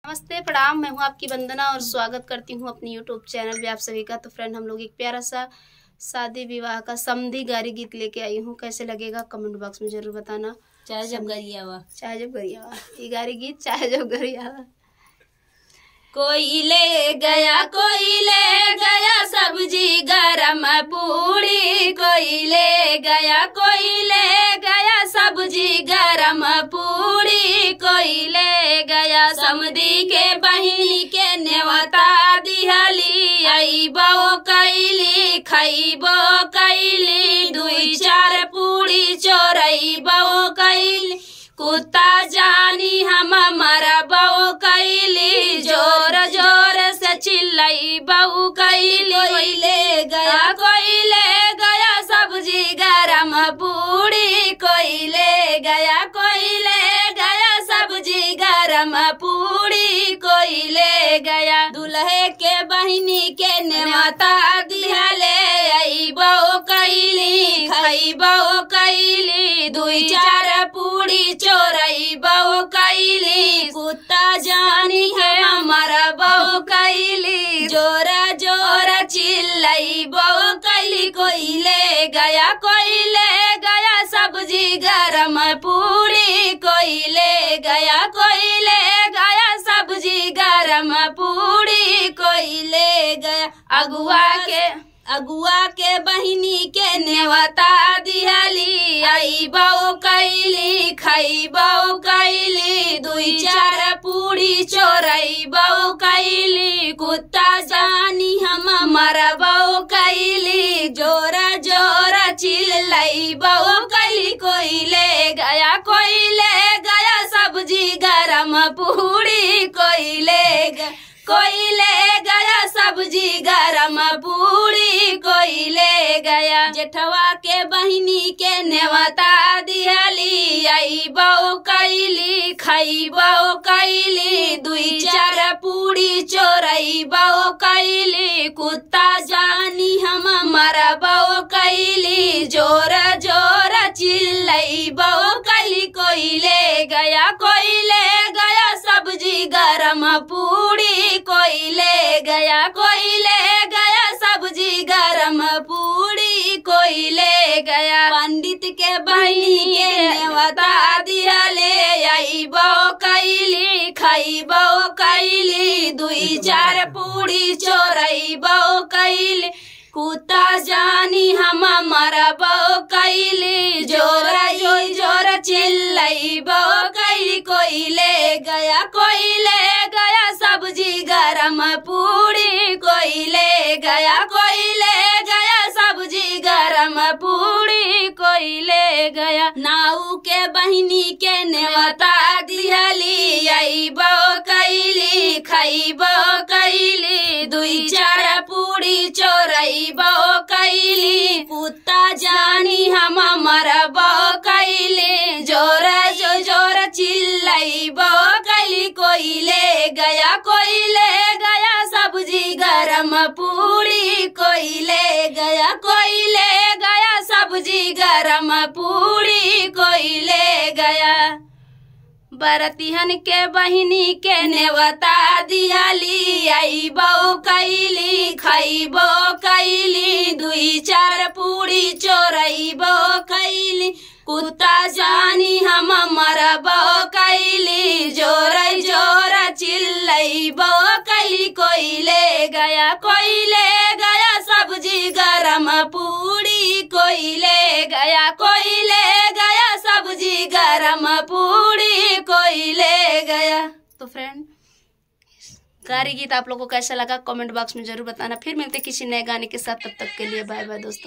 नमस्ते, प्रणाम। मैं हूं आपकी वंदना और स्वागत करती हूं अपनी यूट्यूब चैनल में आप सभी का। तो फ्रेंड, हम लोग एक प्यारा सा शादी विवाह का समधी गारी गीत लेके आई हूं। कैसे लगेगा कमेंट बॉक्स में जरूर बताना। चाहे जब गरिया हुआ, चाहे जब गरिया हुआ, ये गारी गीत चाहे जब गरिया हुआ। कोई ले गया सब्जी गरम पूड़ी, कोई ले गया सब्जी गरम पूड़ी, कोई ले गया समधी के बहिनी के नेवता दिहली, अइबो कैली खइबो कैली, दुई चार पूड़ी चोरइबो कैली, कुत्ता जानी हम मरबो कैली, जोर जोर से चिल्लाई बहू कैली। कोई ले गया सब्जी गरम पूड़ी, कोई ले गया सब्जी गरम पूड़ी, कोई ले गया दुल्हे के बहिनी के नेवता दिहले, अइबो कैली खइबो कैली, दुई चार पूड़ी चोरइबो कैली, कुत्ता जानी है मरबो कैली, जोरा जोरा चिल्लइबो कैली। कोई ले गया सब्जी गरम पूड़ी, कोई ले गया सब्जी गरम पूड़ी, कोई ले गया अगुआ के बहिनी के नेवता दिहली, अइबो कैली खइबो कैली, दुई चार पूड़ी चोरइबो कैली, कुत्ता जानी हम मरबो कैली, जोरा जोरा चिल्लइबो कैली। कोई ले गया सब्जी गरम पूड़ी, कोई ले गया सब्जी गरम पूड़ी, कोई ले गया जेठवा के बहिनी के नेवता दिहली, अइबो कैली खइबो कैली, दुई चार पूड़ी चोरइबो कैली, कुत्ता जानी हम मरबो कैली, जोर जोर चिल्लइबो कैली। कोई ले गया सब्जी गरम पूड़ी, कोई ले गया सब्जी गरम पूड़ी, कोई ले गया पंडित के बहिनी के नेवता दिहले, अइबो कैली खइबो कैली, दुई चार पूड़ी चोरइबो कैली, कुत्ता जानी हम मरबो कैली, जोरा जोर चिल्लइबो कैली। कोई ले गया सब्जी गरम पूड़ी, कोई ले गया सब्जी गरम पूड़ी, कोई ले गया नाऊ के बहिनी के नेवता दिहली, अइबो कैली खइबो कैली, दुई चार पूड़ी चोरइबो कैली, कुत्ता जानी हम मरबो कैली, जोर चिल्लइबो कैली। कोई ले गया सब्जी गरम पूड़ी, कोई ले गया सब्जी गरम पूड़ी, कोई ले गया बरतिहन के बहिनी के नेवता दिहली, अइबो कैली खइबो कैली, दुई चार पूड़ी चोरइबो कैली, कुत्ता जानी हम मरबो कैली, जोर जोर चिल्लइबो कैली। कोई ले गया सब्जी गरम पूड़ी, कोई ले गया सब्जी गरम पूड़ी, कोई ले गया। तो फ्रेंड, गारी गीत आप लोगों को कैसा लगा कमेंट बॉक्स में जरूर बताना। फिर मिलते किसी नए गाने के साथ, तब तक के लिए बाय बाय दोस्तों।